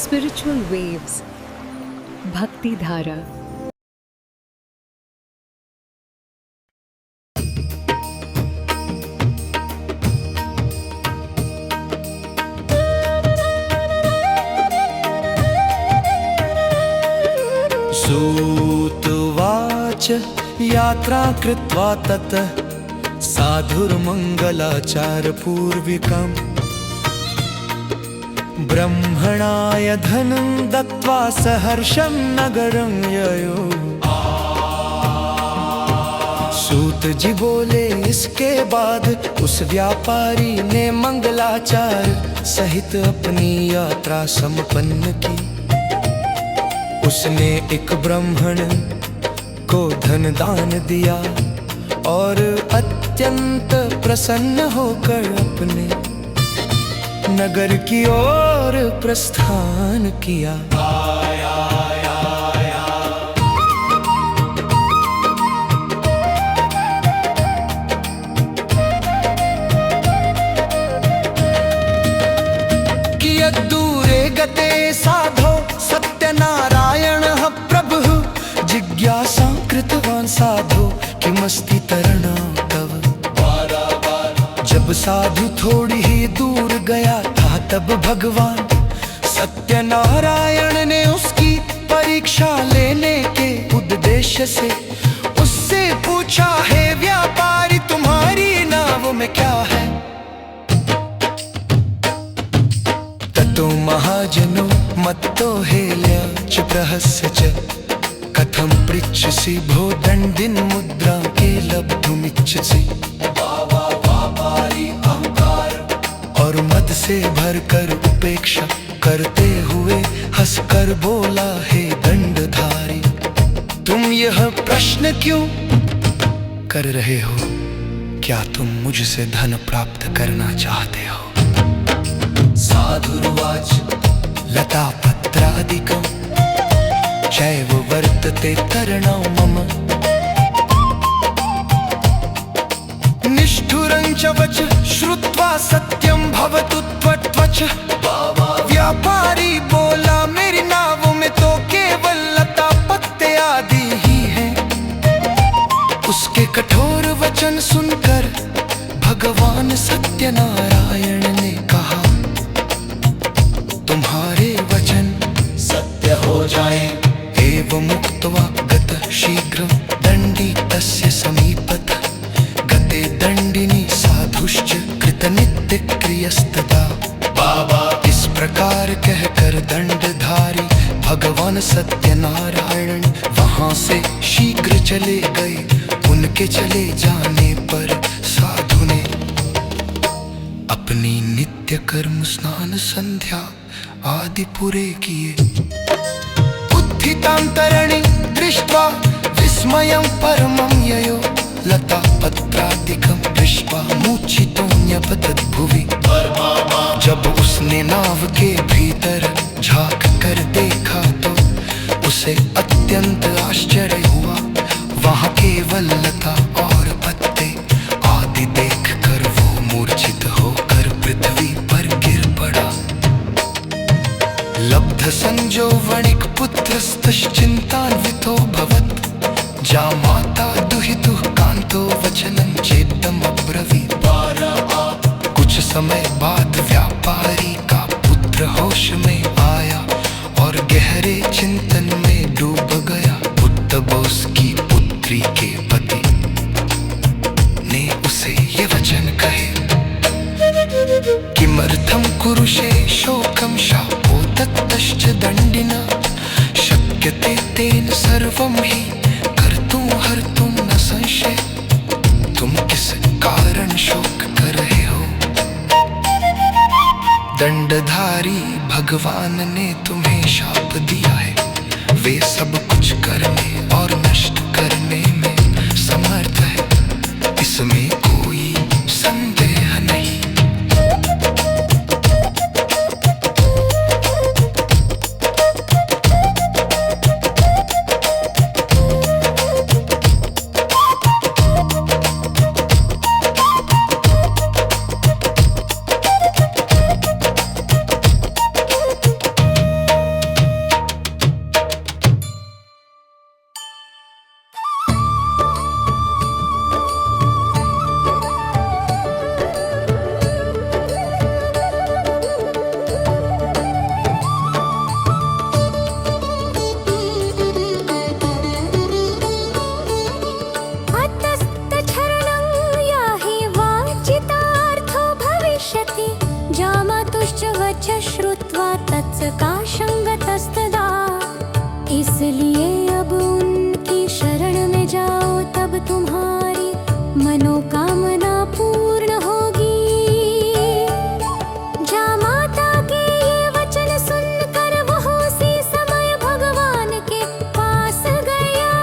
Spiritual Waves, Bhakti Dhara. सूतुवाच यात्रा कृत्वा ततः साधुर्मङ्गलाचारपूर्विकम् ब्रह्मणाय धनं दत्त्वा सहर्षं नगरं ययो। सूत जी बोले इसके बाद उस व्यापारी ने मंगलाचार सहित अपनी यात्रा संपन्न की। उसने एक ब्राह्मण को धन दान दिया और अत्यंत प्रसन्न होकर अपने नगर की ओर प्रस्थान किया। कियद्दूरे गते साधो सत्यनारायणः प्रभुः जिज्ञासां कृतवान् साधो किमस्ति तरणं तव। जब साधु थोड़ी ही दूर गया था तब भगवान सत्यनारायण ने उसकी परीक्षा लेने के उद्देश्य से उससे पूछा, हे व्यापारी तुम्हारी नाव में क्या है? ततो महाजनो मत्तो हेल्या च प्रहस्य च कथं पृच्छसि भो दण्डिन मुद्रां के लब्धुमिच्छसि। और मद से भरकर उपेक्षा करते हुए हंसकर बोला, हे दंडधारी तुम यह प्रश्न क्यों कर रहे हो? क्या तुम मुझसे धन प्राप्त करना चाहते हो? साधुर्वाच लता पत्रादिकं चैव वर्तते तरणं मम। निष्ठुरं च वच श्रुत्वा सत्यं भवतु त्वच। व्यापारी बोला, मेरी नाव में तो केवल लता पत्ते आदि ही हैं। उसके कठोर वचन सुनकर भगवान सत्यनारायण ने कहा, तुम्हारे वचन सत्य हो जाए। एवं मुक्त्वा गतः शीघ्रं दंडी तस्य समीपतः गते दंडिनी साधुश्च कृतनित्य क्रियस्तदा। इस प्रकार कहकर दंडधारी भगवान सत्यनारायण वहां से शीघ्र चले गए। उनके चले जाने पर साधु ने अपनी नित्य कर्म स्नान संध्या आदि पूरे किए। उत्थितां तरणीं दृष्ट्वा विस्मयं परमं ययो। लता पत्रादिकं दृष्ट्वा मूर्छितो न्यपतत् भुवि। जब उसने नाव के भीतर झांक कर देखा तो उसे अत्यंत आश्चर्य हुआ। वहां केवल लता और पत्ते आदि देखकर वो मूर्छित होकर पृथ्वी पर गिर पड़ा। लब्ध संजो वणिक पुत्रस्तश्चिन्तान्वितो भवत्। जामाता दुहितुः कांतो वचनं चेदम् अब्रवीत्। कुछ समय बाद व्यापारी का पुत्र होश में आया और गहरे चिंतन में डूब गया। तब उसकी पुत्री के पति ने उसे ये वचन कहे, किमर्थं कुरुषे शोकं शापो दत्तश्च दण्डिना। शक्यते तेन सर्वं हि कर्तुं हर्तुं न संशय। तुम किस कारण शोक कर रहे हो? दंडधारी भगवान ने तुम्हें शाप दिया है। वे सब कुछ करने और नष्ट करने में समर्थ है, इसमें कोई संदेह नहीं। प्रकाशंगतस्तदा। इसलिए अब उनकी शरण में जाओ, तब तुम्हारी मनोकामना पूर्ण होगी। जा माता के ये वचन सुनकर वह उसी समय भगवान के पास गया।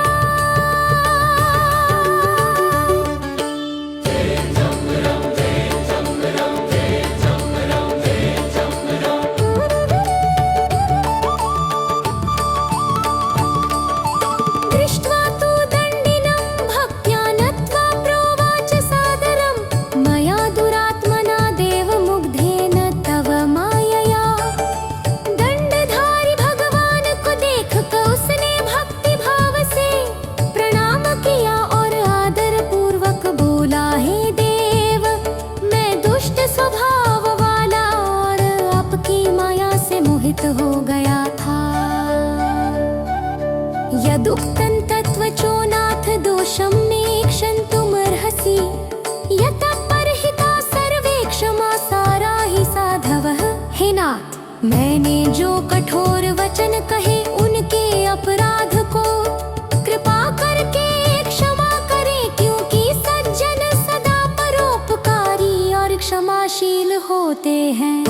दृष्ट्वा तु दण्डिनं भक्त्या नत्वा प्रोवाच सादरं, मया दुरात्मना देवमुग्धेन तव मायया। दंडधारी भगवान को देख कर उसने भक्ति भाव से प्रणाम किया और आदर पूर्वक बोला, हे देव, मैं दुष्ट स्वभाव वाला और आपकी माया से मोहित हो गया था। यदुक्तं तत्त्वचो नाथ दोषं मे क्षन्तुमर्हसि, यतः परहिता सर्वे क्षमा सारा ही साधवः। हे नाथ, मैंने जो कठोर वचन कहे उनके अपराध को कृपा करके क्षमा करें, क्योंकि सज्जन सदा परोपकारी और क्षमाशील होते हैं।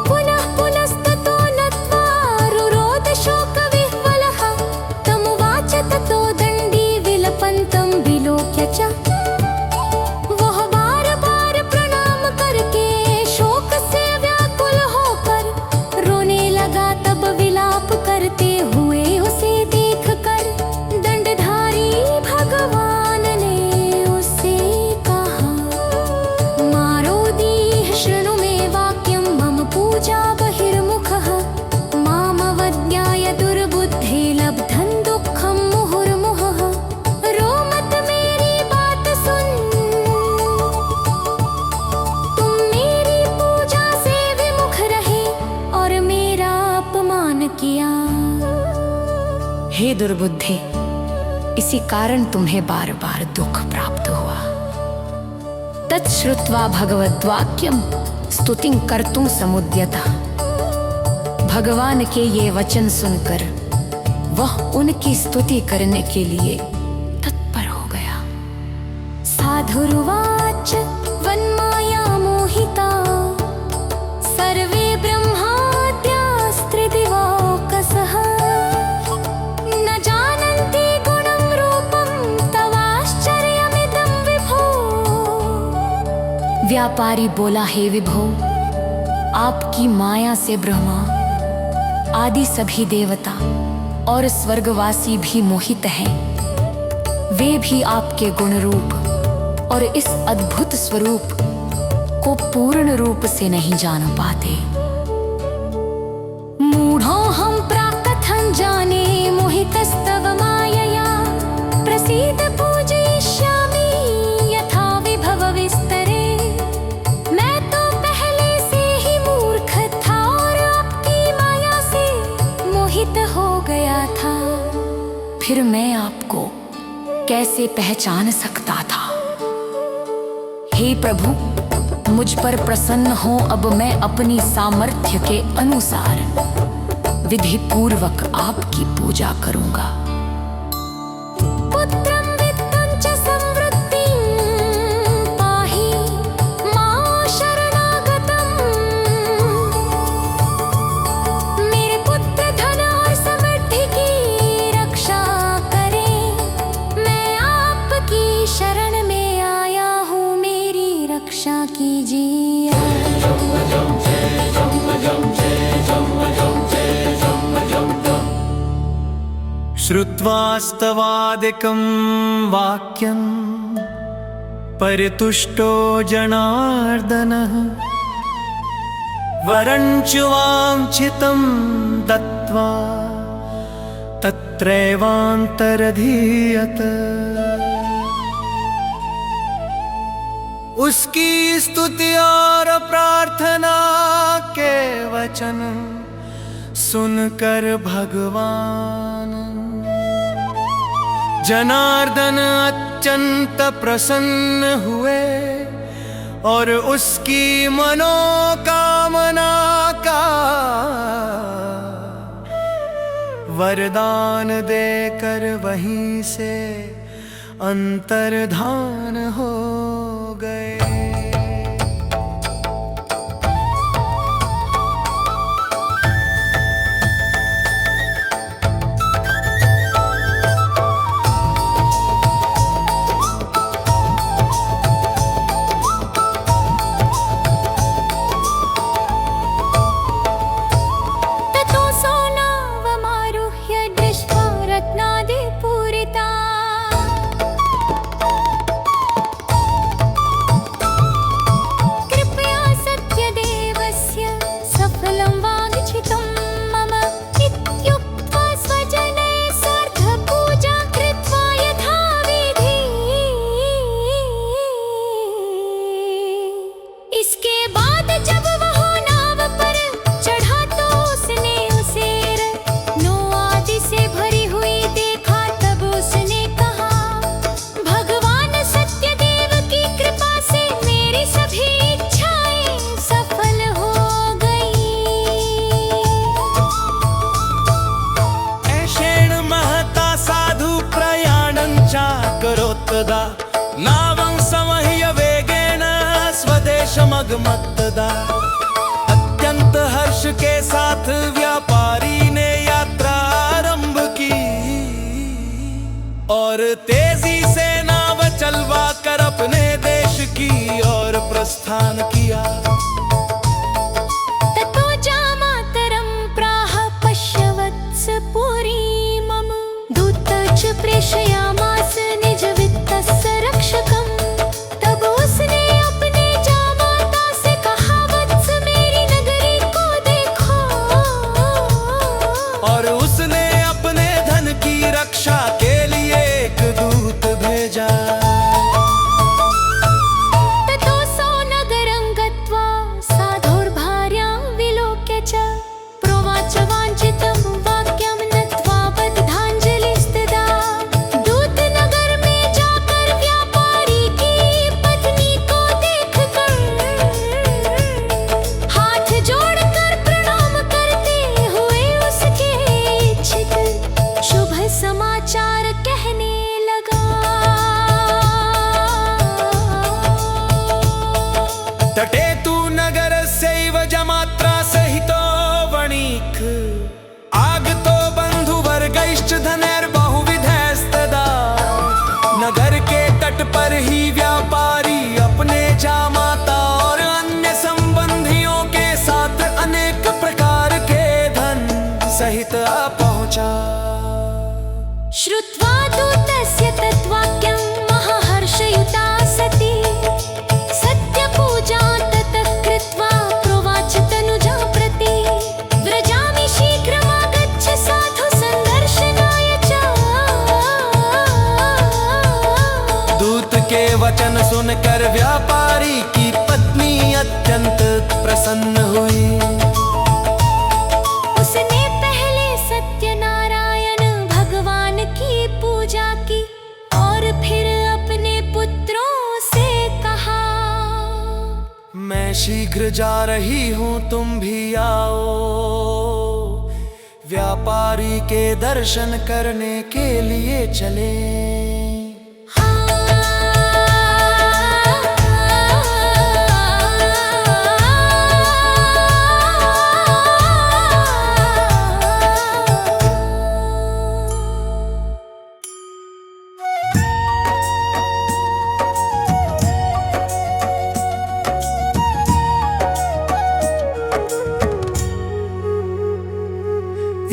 पुनः पुनस्ततो नत्वा रुरोध शोकविह्वलः, तमुवाच ततो दण्डी विलपन्तं विलोक्य च। वह बार बार प्रणाम करके शोक से व्याकुल होकर रोने लगा। तब विलाप करते हुए उसे देखकर दंडधारी भगवान ने उससे कहा, मारोदीह शृणु मे वाक्यं मम पूजा बहिर्मुखः, मामवज्ञाय दुर्बुद्धे लब्धं दुःखं मुहुर्मुहुः। रो मत मेरी बात सुन, तुम मेरी पूजा से विमुख रहे और मेरा अपमान किया। हे दुर्बुद्धे, इसी कारण तुम्हें बार बार दुख प्राप्त हुआ। तच्छ्रुत्वा भगवद्वाक्यं स्तुतिं कर्तुं समुद्यतः। भगवान के ये वचन सुनकर वह उनकी स्तुति करने के लिए तत्पर हो गया। साधुरुवाच वन्माया मोहिता सर्वे ब्रह्माद्यास्त्रिदिवोकसः, न जानन्ति गुणं रूपं तवाश्चर्यमिदं विभो। व्यापारी बोला, हे विभो, आपकी माया से ब्रह्मा आदि सभी देवता और स्वर्गवासी भी मोहित हैं। वे भी आपके गुण रूप और इस अद्भुत स्वरूप को पूर्ण रूप से नहीं जान पाते। मूढ़ो हम प्राकथं जाने मोहितस्तव मायया, प्रसीद पूजयिष्यामि यथा विभव विस्तरे। मैं तो पहले से ही मूर्ख था और आपकी माया से मोहित हो गया था। फिर मैं आपको कैसे पहचान सकता था? हे प्रभु, मुझ पर प्रसन्न हो। अब मैं अपनी सामर्थ्य के अनुसार विधि पूर्वक आपकी पूजा करूंगा। पुत्रं वित्तं च संवृत्तिं पाहि मां शरणागतं। मेरे पुत्र धन और समृद्धि की रक्षा करें, मैं आपकी शरण में आया हूँ, मेरी रक्षा कीजिए। श्रुत्वास्तवादिकं वाक्यं परितुष्टो जनार्दनः, वरं च वाञ्छितं दत्त्वा तत्रैवान्तरधीयत। उसकी स्तुति और प्रार्थना के वचन सुनकर भगवान जनार्दन अत्यंत प्रसन्न हुए और उसकी मनोकामना का वरदान देकर वहीं से अंतर्धान हो गए। नावं समह्य वेगेन स्वदेशमगमत्तदा। अत्यंत हर्ष के साथ व्यापारी ने यात्रा आरंभ की और तेजी से नाव चलवा कर अपने देश की ओर प्रस्थान किया। ततो जामातरं प्राह पश्य वत्स पुरी मम दूत च प्रेषयामास निज वित्तस्य रक्षकम्। तब उसने अपने जामाता से कहा वत्स मेरी नगरी को देखो, और उसने अपने धन की रक्षा के लिए एक दूत भेजा। ततो सो नगरं गत्वा साधोर्भार्यां विलोक्य च प्रोवाच वाञ्छितं वाक्यं नत्वा बद्धाञ्जलिस्तदा। दूत नगर में जाकर व्यापारी की पत्नी को देखकर हाथ जोड़कर प्रणाम करते हुए उसके इच्छित शुभ समाचार कहने लगा। तटे तु नगरस्यैव जमात्रा सहितो वणिक् आगतो बन्धुवर्गैश्च धनैर्बहुविधैस्तदा। नगर के तट पर ही व्यापारी अपने जामाता और अन्य संबंधियों के साथ अनेक प्रकार के धन सहित आ पहुंचा। श्रुत्वा दूतस्य तद्वाक्यं महाहर्षयुता सती सत्यपूजां ततः कृत्वा प्रोवाच तनुजां प्रति। व्रजामि शीघ्रमागच्छ साधु सन्दर्शनाय च। दूत के वचन सुनकर व्यापारी की पत्नी अत्यंत प्रसन्न हुई। उसने पहले सत्यनारायण भगवान की पूजा की और फिर अपने पुत्रों से कहा, मैं शीघ्र जा रही हूँ, तुम भी आओ। व्यापारी के दर्शन करने के लिए चले।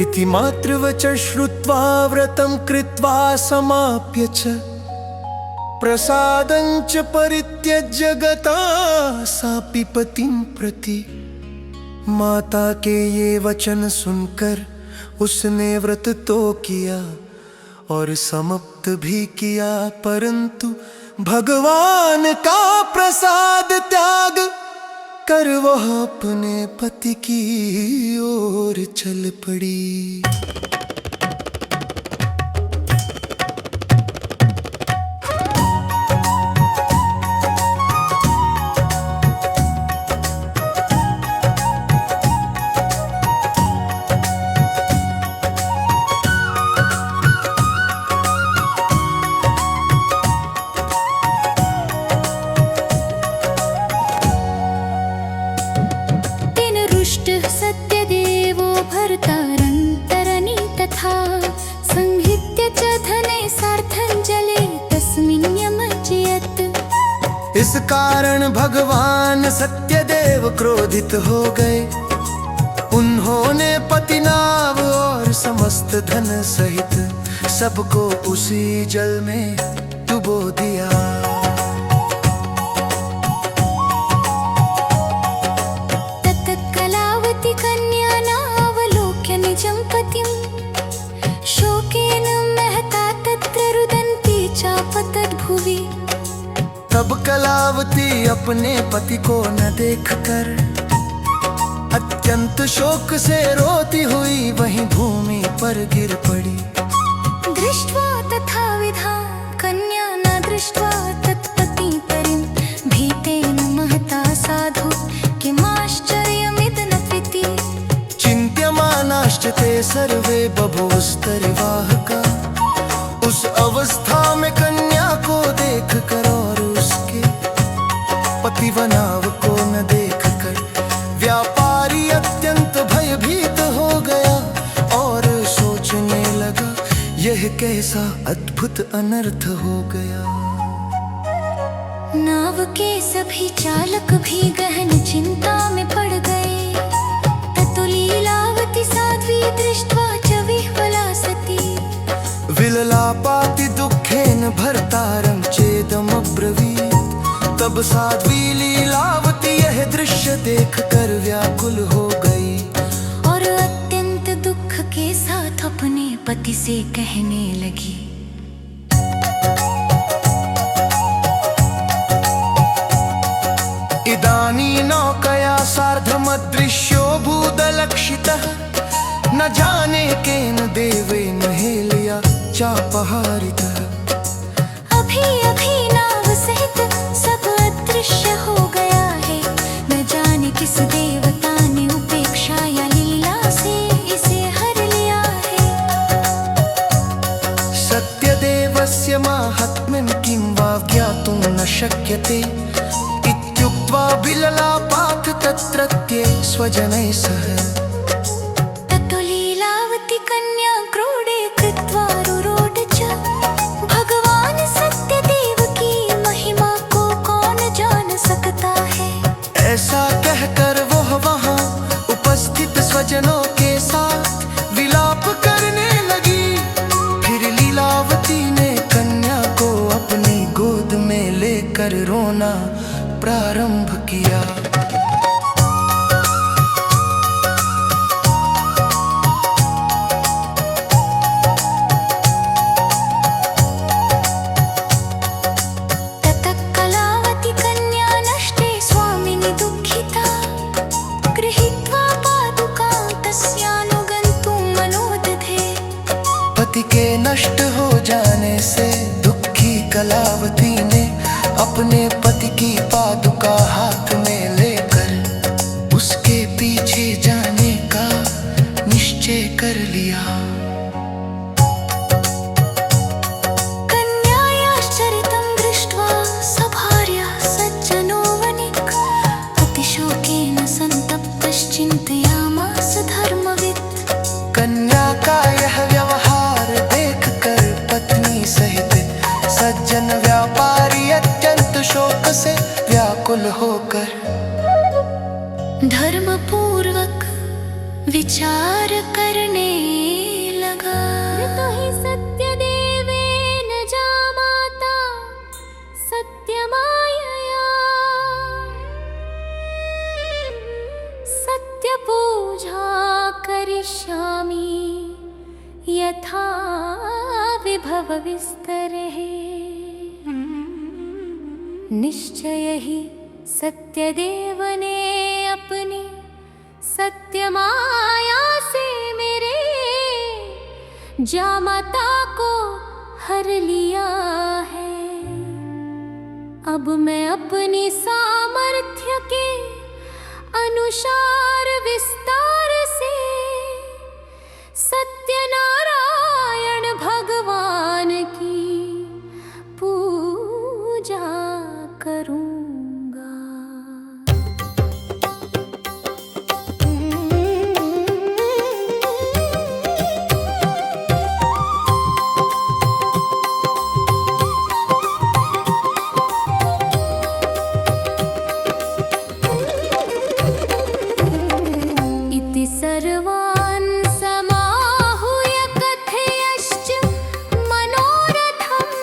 इति मातृवच श्रुत्वा व्रतं कृत्वा समाप्य च प्रसादं च परित्यज्य गता सापि पतिं प्रति। माता के ये वचन सुनकर उसने व्रत तो किया और समाप्त भी किया, परंतु भगवान का प्रसाद त्याग कर वह अपने पति की ओर चल पड़ी। सत्यदेवो भर्तारन्तरणी तथा संहृत्य च धने सार्थञ्जले तस्मिन् यमजयत्। इस कारण भगवान सत्यदेव क्रोधित हो गए। उन्होंने पतिनाव और समस्त धन सहित सबको उसी जल में डुबो दिया। तब कलावती अपने पति को न देखकर अत्यंत शोक से रोती हुई वहीं भूमि पर गिर पड़ी। दृष्ट्वा तथा विधां कन्या न दृष्ट्वा तत्पतिं परिं भीतेन महता साधु किमाश्चर्यमिदनपिति। चिन्त्यमानाश्च ते सर्वे बभूवस्तरिवाहका। उस अवस्था में कन्या को देख कर और उसके पतिवनाव को न देख कर व्यापारी अत्यंत भयभीत हो गया और सोचने लगा, यह कैसा अद्भुत अनर्थ हो गया। नाव के सभी चालक भी गहन चिंता में पड़ गए। ततो लीलावती साध्वी दृष्ट्वा च विह्वला सती विललापाति दुःखेन भर्तारं चेदमब्रवीत्। तब साध्वी लीलावती यह दृश्य देख कर व्याकुल हो गई और अत्यंत दुख के साथ अपने पति से कहने लगी, इदानी नौकया सार्धमदृश्यो भूदलक्षितः। न जाने केन देवेन हेलिया चापहारितः। अभी अभी नाव सहित सब अदृश्य हो गया है। न जाने किस देवता ने उपेक्षा या लीला से इसे हर लिया है। सत्यदेवस्य माहात्म्यं किं वा ज्ञातुं न शक्यते इत्युक्त्वा विललापात् तत्रत्ये स्वजनैः सह। ऐसा कहकर वह वहाँ उपस्थित स्वजनों के साथ विलाप करने लगी। फिर लीलावती ने कन्या को अपनी गोद में लेकर रोना प्रारंभ किया। पति के नष्ट हो जाने से दुखी कलावती ने अपने पति की पादुका हाथ में लेकर उसके पीछे जाने का निश्चय कर लिया। कन्यायाश्चरितं दृष्ट्वा सभार्या सज्जनो वनिक् अतिशोकेन सन्तप्तश्चिन्तयामास धर्मवित्। कन्या का यह व्यवहार देखकर पत्नी सहित सज्जन व्यापारी अत्यंत शोक से व्याकुल होकर धर्मपूर्वक विचार करने लगा। तो ही सत्यदेवेन जामाता सत्यमायया सत्यपूजा करिष्यामि यथा विभव विस्तरेः। निश्चय ही सत्यदेव ने अपनी सत्य माया से मेरे जामाता को हर लिया है। अब मैं अपनी सामर्थ्य के अनुसार विस्तार से सत्यनारायण भगवान की पूजा करूंगा। इति सर्वान् समाहूय कथयश्च मनोरथम्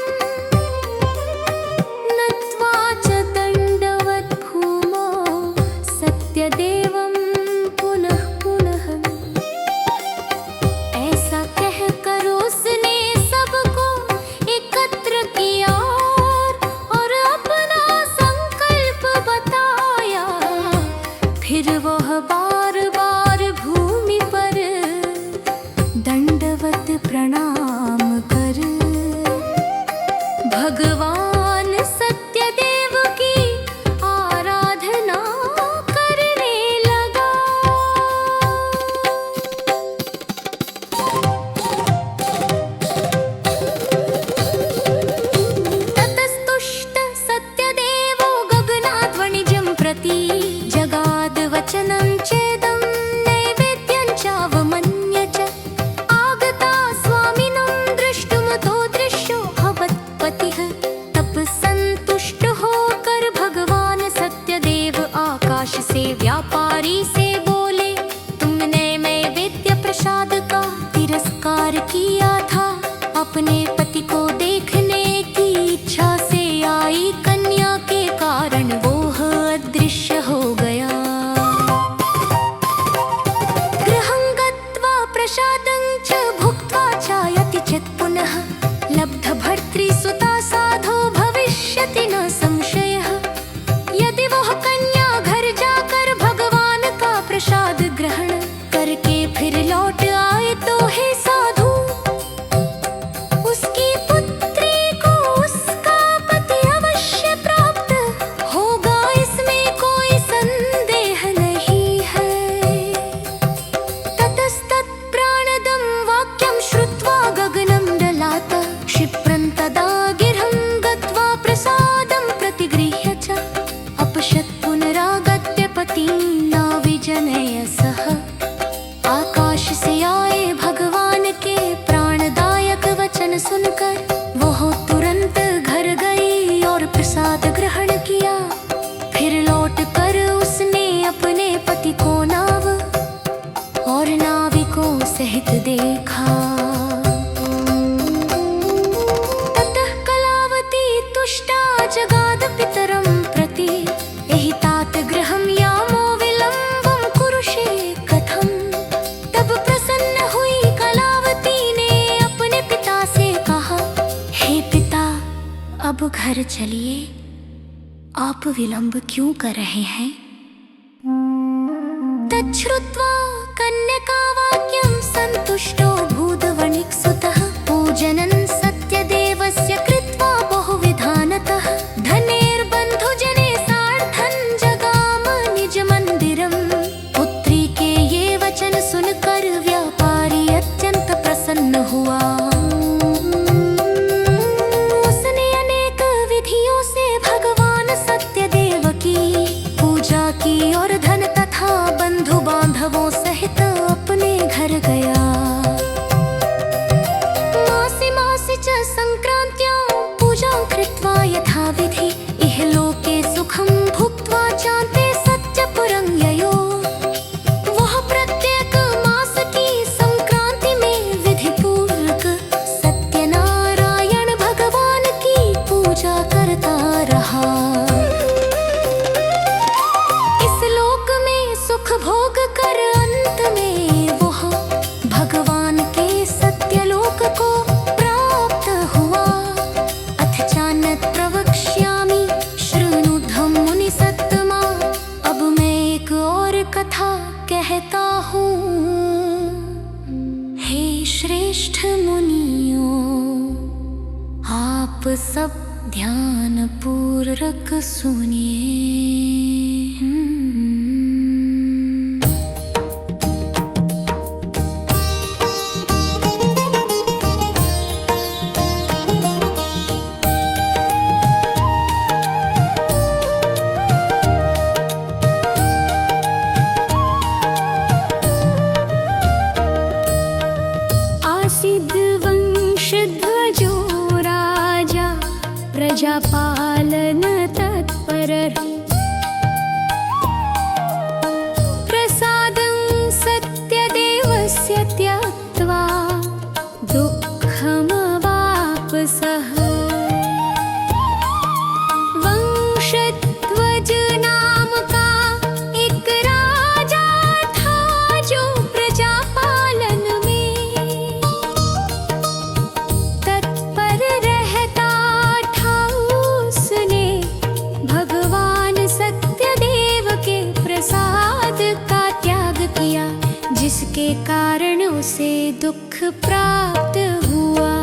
नत्वा च दण्डवत् भूमौ सत्यदेवं पुनः पुनः। ऐसा कहकर उसने सबको एकत्र किया और अपना संकल्प बताया। फिर वह बार बार भूमि पर दंडवत प्रणाम कर भगवान सत्यदेव की आराधना करने लगा। ततस्तुष्ट सत्यदेवो गगनाद्वणिजं प्रति जगाद वचनं चेदं नैवेद्यं चावमन्य च। आगता स्वामिनं दृष्टुमतो दृश्यो भवत्पतिः। तब संतुष्ट होकर भगवान सत्यदेव आकाश से व्यापारी से बोले, तुमने नैवेद्य प्रसाद का तिरस्कार किया था। अपने पति को देखने की इच्छा से आई कन्या के कारण वो अदृश्य हो गया। गृहं गत्वा प्रसादं च भुक्त्वा चायति चेत् पुनः लब्धभर्तृसुता साधो भविष्यति न संशयः। यदि वह कन्या घर जाकर भगवान का प्रसाद ग्रहण करके फिर लौट आए तो हे साधु, उसकी पुत्री को उसका पति अवश्य प्राप्त होगा, इसमें कोई संदेह नहीं है। ततस्तत् प्राणदं वाक्यं श्रुत्वा गगनं डलात क्षिप्रं तदा गिरं गत्वा प्रसादं प्रतिगृह्य च अपश्यत् पुनरागत्य पतिं न विजनय सः। आकाश से आए भगवान के प्राणदायक वचन सुनकर वह तुरंत घर गई और प्रसाद ग्रहण किया। फिर लौट कर उसने अपने पति को नाव और नाविकों सहित देखा। ततः कलावती तुष्टा जगाद पितरं प्रति, एहि तात गृहं यामो विलम्बं कुरुषे कथम्। तब प्रसन्न हुई कलावती ने अपने पिता से कहा, हे पिता, अब घर चलिए, आप विलंब क्यों कर रहे हैं? तच्छ्रुत्वा कन्यकावाक्यं सन्तुष्टो भूतवणिक्सुतः पूजनं सत्यदेवस्य कृत्वा बहुविधानतः धनेर्बन्धुजने सार्धं जगाम निजमन्दिरं। पुत्री के ये वचन सुनकर व्यापारी अत्यंत प्रसन्न हुआ। उसने अनेक विधियों से भगवान सत्यदेव की पूजा की और धन तथा बंधु बांधवों सहित अपने घर गया। मासि मासि च संक्रान्त्यां पूजां कृत्वा यथाविधि इहलोके सुखं भुक्त्वा चान्ते सत्यपुरं ययो। वह प्रत्येक मास की संक्रांति में विधिपूर्वक सत्यनारायण भगवान की पूजा करता रहा। इस लोक में सुख भोग कर अंत में वह भगवान के सत्यलोक को प्राप्त हुआ। आप सब ध्यान पूर्वक सुनिए। वंशध्वजो राजा प्रजापालन तत्पर प्रसादं सत्यदेवस्य त्यक्त्वा दुःखमवाप्सः। वंशध्वज नाम का एक राजा था जो प्रजापालन में तत्पर रहता था। उसने भगवान सत्यदेव के प्रसाद का त्याग किया, जिसके कारण उसे दुख प्राप्त हुआ।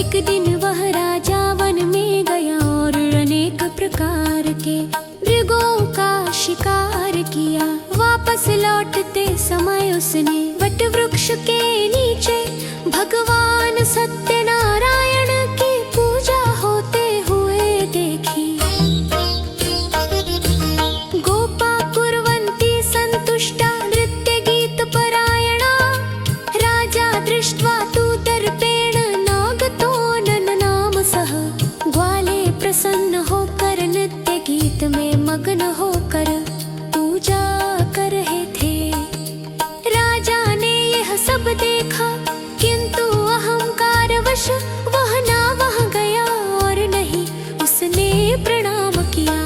एक दिन वह राजा वन में गया और अनेक प्रकार के मृगों का शिकार किया। वापस लौटते समय उसने वट वृक्ष के नीचे भगवान सत्यनारायण की पूजा होते हुए देखी। गोपा कुर्वन्ति सन्तुष्टा नृत्य गीत परायणा राजा दृष्ट्वा तु दर्पेण नागतो नन सह। ग्वाले प्रसन्न होकर नृत्य गीत में मग्न होकर पूजा कर रहे थे। राजा ने यह सब देखा, किंतु अहंकारवश वह ना वहाँ गया और नहीं उसने प्रणाम किया।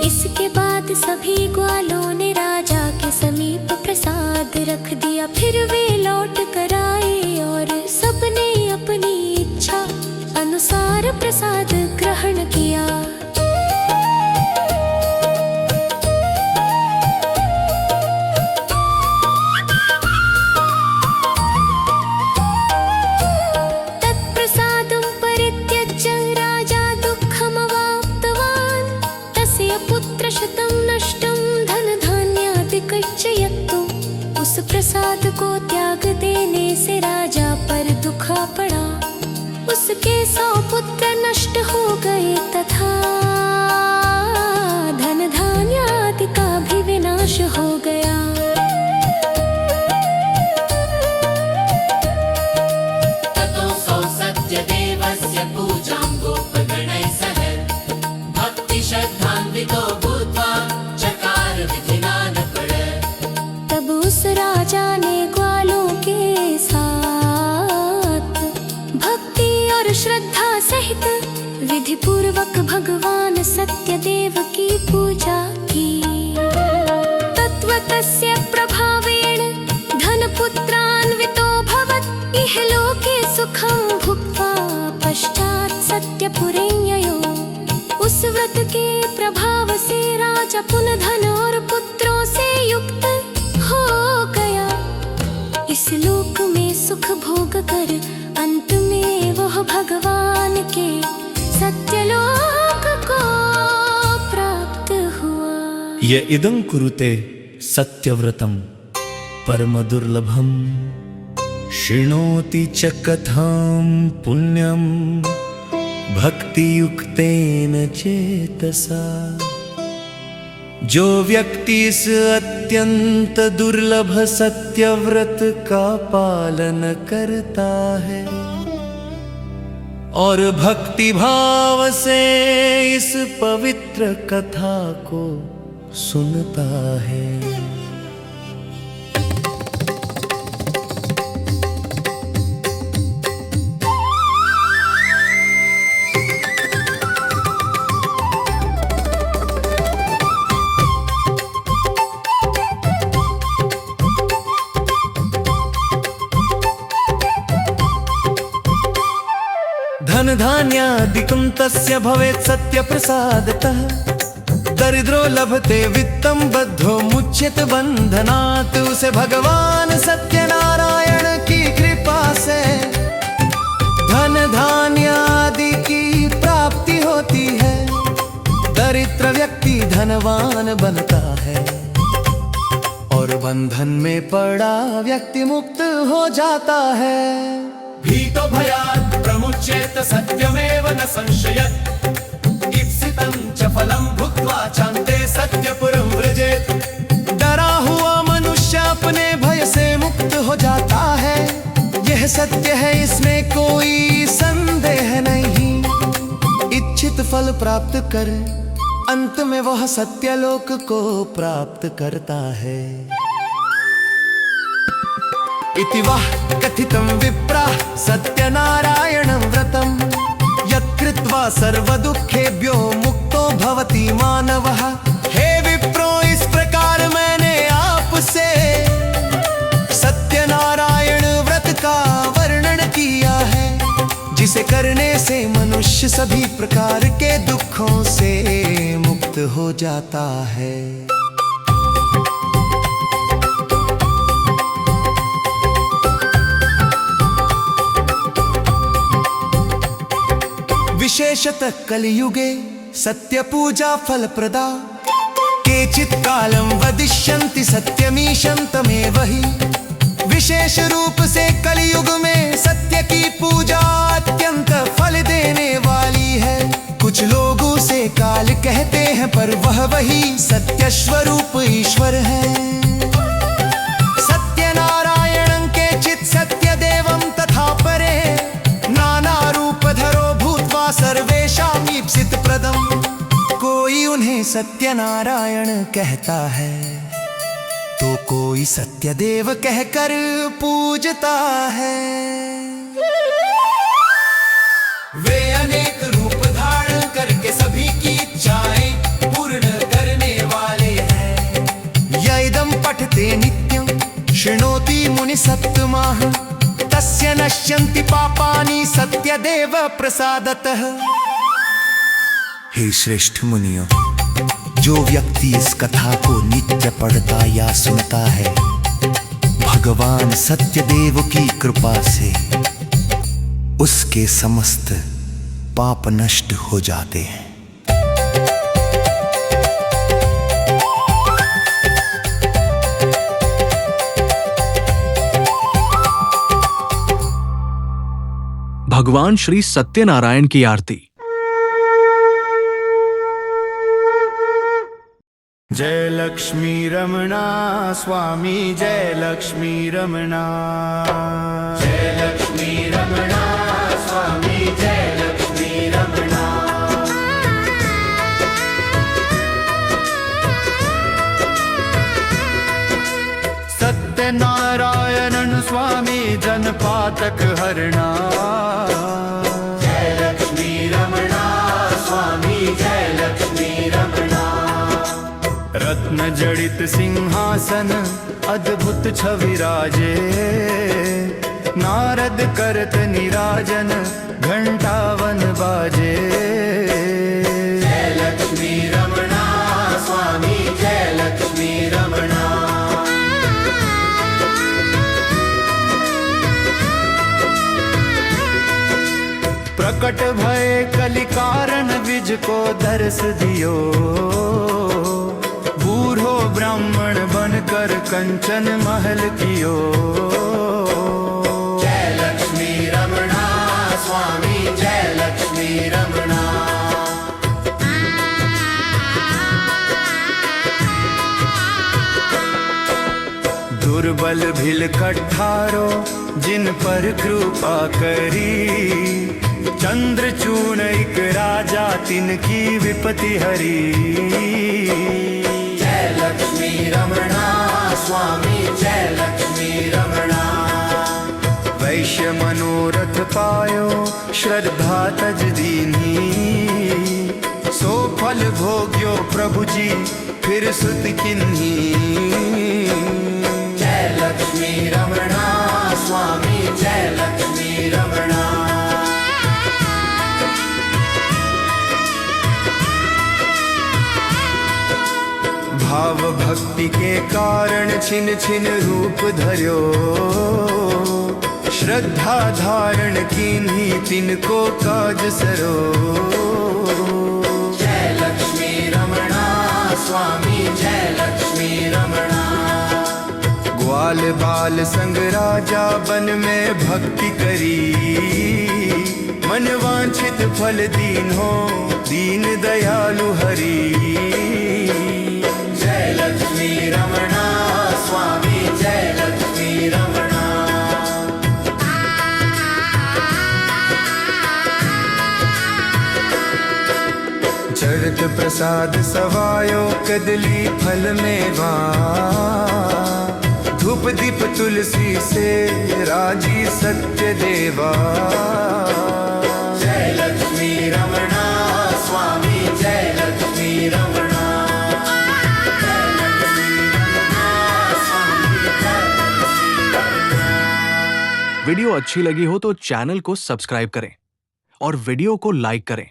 इसके बाद सभी ग्वालों ने राजा के समीप प्रसाद रख दिया। फिर वे लौट कर आए और सबने अपनी इच्छा अनुसार प्रसाद ग्रहण किया। तत्प्रसादं परित्यज्य राजा दुःखमवाप्तवान्। तस्य पुत्रशतं नष्टं धनधान्यादिकञ्च यत्तु। उस प्रसाद को त्याग देने से राजा पर दुख पड़ा। उसके 100 पुत्र नष्ट हो गए तथा धन धान्य आदि का भी विनाश हो गया। ततो सौ सत्यदेवस्य पूजां गोपगणैः सह भक्तिश्रद्धान्वितो भूत्वा चकार विधिनादपड। तब उस राजा ने ग्वालों के साथ भक्ति और श्रद्धा सहित विधि पूर्वक भगवान सत्यदेव की पूजा की। तत्वतस्य प्रभावेण धनपुत्रान्वितोऽभवत्। इहलोके सुखं भुक्त्वा पश्चात् सत्यपुरे ययौ। उस व्रत के प्रभाव से राजा पुनः धन और पुत्रों से युक्त हो गया। इस लोक में सुख भोग कर अंत में वह भगवान के सत्यलोक को प्राप्त हुआ। य इदं कुरुते सत्यव्रतं परम दुर्लभम शृणोति च कथां पुण्यं भक्तियुक्तेन चेतसा। जो व्यक्ति इस अत्यंत दुर्लभ सत्यव्रत का पालन करता है और भक्ति भाव से इस पवित्र कथा को सुनता है। धनधान्यादिकं तस्य भवेत् सत्यप्रसादतः दरिद्रो लभते वित्तं बद्धो मुच्यते बंधनात् उसे भगवान सत्यनारायण की कृपा से धन धान्य आदि की प्राप्ति होती है। दरिद्र व्यक्ति धनवान बनता है और बंधन में पड़ा व्यक्ति मुक्त हो जाता है। भीतो भयात् प्रमुच्येत सत्यमेव न संशयत् इप्सितं च फलं भुक्त्वा चान्ते सत्यपुरं व्रजेत्। डरा हुआ मनुष्य अपने भय से मुक्त हो जाता है, यह सत्य है इसमें कोई संदेह नहीं। इच्छित फल प्राप्त कर अंत में वह सत्यलोक को प्राप्त करता है। इति वः कथितं विप्रा सत्यनारायणं व्रतं यत्कृत्वा सर्वदुःखेभ्यो मुक्तो भवति मानवः। हे विप्रो, इस प्रकार मैंने आपसे सत्यनारायण व्रत का वर्णन किया है, जिसे करने से मनुष्य सभी प्रकार के दुखों से मुक्त हो जाता है। विशेषतः कलियुगे सत्य पूजा फलप्रदा केचित् कालं वदिष्यन्ति सत्यमीशन्तमेव हि। विशेष रूप से कलियुग में सत्य की पूजा अत्यंत फल देने वाली है। कुछ लोग उसे काल कहते हैं पर वह वही सत्य स्वरूप ईश्वर है। सत्यनारायणं केचित् सत्य देवं तथा परे नाना रूप धरो भूत्वा सर्वेषां ईप्सित प्रदम्। कोई उन्हें सत्यनारायण कहता है तो कोई सत्यदेव कहकर पूजता है। वे अनेक रूप धारण करके सभी की इच्छाएं पूर्ण करने वाले हैं। यैदं पठते नित्यं शृणोति मुनिसत्तमाः तस्य नश्यन्ति पापानि सत्यदेव प्रसादतः। हे श्रेष्ठ मुनियों, जो व्यक्ति इस कथा को नित्य पढ़ता या सुनता है, भगवान सत्यदेव की कृपा से उसके समस्त पाप नष्ट हो जाते हैं। भगवान श्री सत्यनारायण की आरती। जय लक्ष्मी रमणा स्वामी, जय लक्ष्मी रमणा, जय लक्ष्मी रमणा स्वामी, जय लक्ष्मी रमणा। सत्यनारायणन स्वामी जनपातक हरणा। जय लक्ष्मी रमणा स्वामी, जय लक्ष्मी रमणा। रत्न जड़ित सिंहासन अद्भुत छवि राजे, नारद करत निराजन घंटावन बाजे। जय लक्ष्मी रमणा स्वामी, जय लक्ष्मी रमणा। प्रकट भय कलि कारण विज को दर्श दियो, बूढ़ो ब्राह्मण बनकर कंचन महल कियो। जय लक्ष्मी रमणा स्वामी, जय लक्ष्मी रमणा। दुर्बल भिल कठारो जिन पर कृपा करी, चंद्रचूर्ण एक राजा तिनकी विपत्ति हरी। जय लक्ष्मी रमणा स्वामी, जय लक्ष्मी रमणा। वैश्य मनोरथ पायो श्रद्धा तज दीनी, सो फल भोग्यो प्रभु जी फिर सुत किन्ही। जय लक्ष्मी रमणा स्वामी, जय लक्ष्मी रमणा। पापी के कारण छिन छिन रूप धर्यो, श्रद्धा धारण कीन्ही तिनको काज सरो। जय लक्ष्मी रमणा स्वामी, जय लक्ष्मी रमणा। ग्वाल बाल संग राजा बन में भक्ति करी, मन वांछित फल दीन हो, दीन दयालु हरि। जय लक्ष्मी रमणा स्वामी, जय लक्ष्मी रमणा। चढ़त प्रसाद सवायो कदली फल मेवा, धूप दीप तुलसी से राजी सत्य देवा। जय लक्ष्मी रमणा स्वामी, जय लक्ष्मी रमणा। जय लक्ष्मी रमणा स्वामी, जय लक्ष्मी रमणा। वीडियो अच्छी लगी हो तो चैनल को सब्सक्राइब करें और वीडियो को लाइक करें।